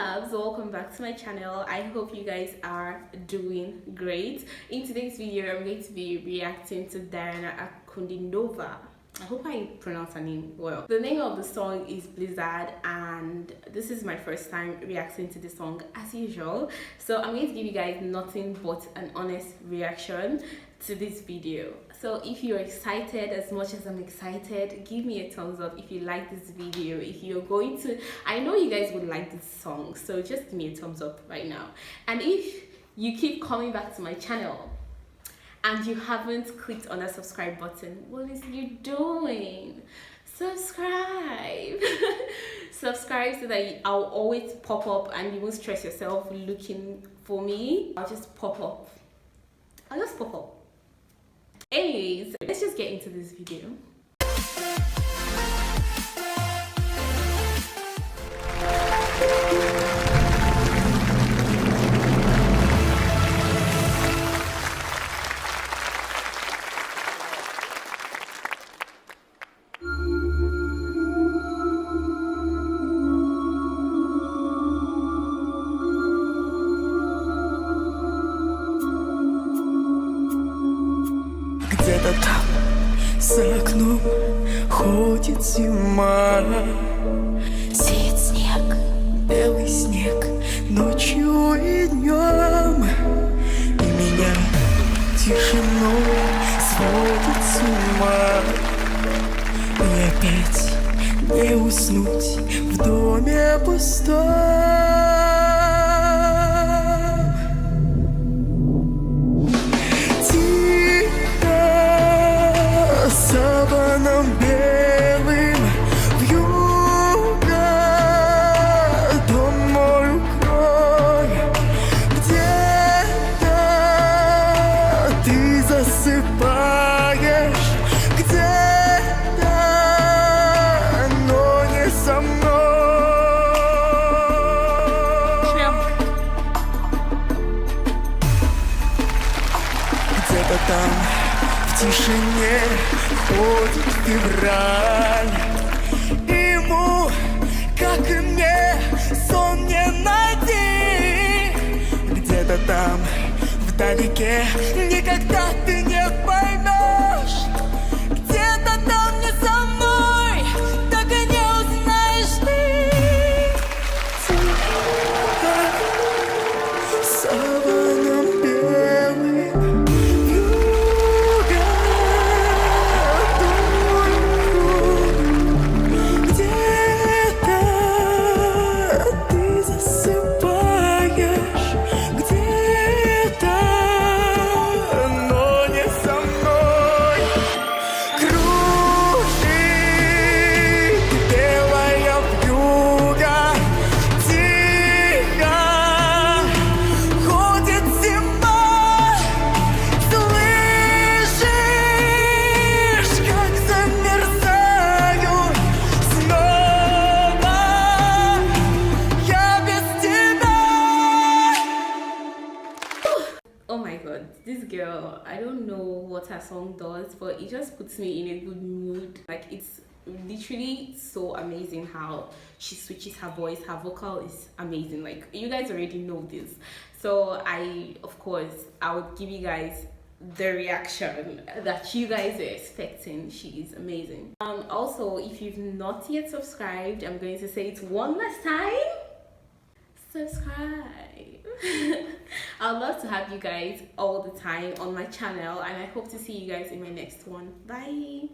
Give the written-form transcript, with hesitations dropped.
loves, welcome back to my channel. I hope you guys are doing great. In today's video I'm going to be reacting to Diana Ankudinova. I hope I pronounce her name well. The name of the song is Blizzard, and this is my first time reacting to the song as usual. So I'm going to give you guys nothing but an honest reaction to this video. So if you're excited as much as I'm excited, give me a thumbs up if you like this video. If you're going to, I know you guys would like this song, so just give me a thumbs up right now. And if you keep coming back to my channel and you haven't clicked on that subscribe button, what is you doing? Subscribe. Subscribe so that I'll always pop up and you won't stress yourself looking for me. I'll just pop up. Anyways, let's just get into this video. Где-то там, за окном, ходит зима. Сеет снег, белый снег, ночью и днем. И меня тишиной сводит с ума. И опять не уснуть в доме пустом. Саваном белым вьюга, дом мой укрой. Где-то ты засыпаешь, где-то, но не со мной. Где-то там в тишине ходит февраль. Ему, как и мне, сон не найти. Где-то там, вдалеке, никогда ты не поймешь. Где-то там не со мной, так и не узнаешь ты. Саваном белым вьюга, где-то ты засыпаешь, где-то, но не со мной. Кружит белая вьюга, тихо ходит зима. Слышишь, как замерзаю снова я без тебя. Oh my god, this girl, I don't know what her song does, but it just puts me in a good mood. Like, it's literally so amazing how she switches her voice. Her vocal is amazing. Like, you guys already know this, so of course I would give you guys the reaction that you guys are expecting. She is amazing. Also, if you've not yet subscribed, I'm going to say it one last time: subscribe. I'd love to have you guys all the time on my channel, and I hope to see you guys in my next one. Bye.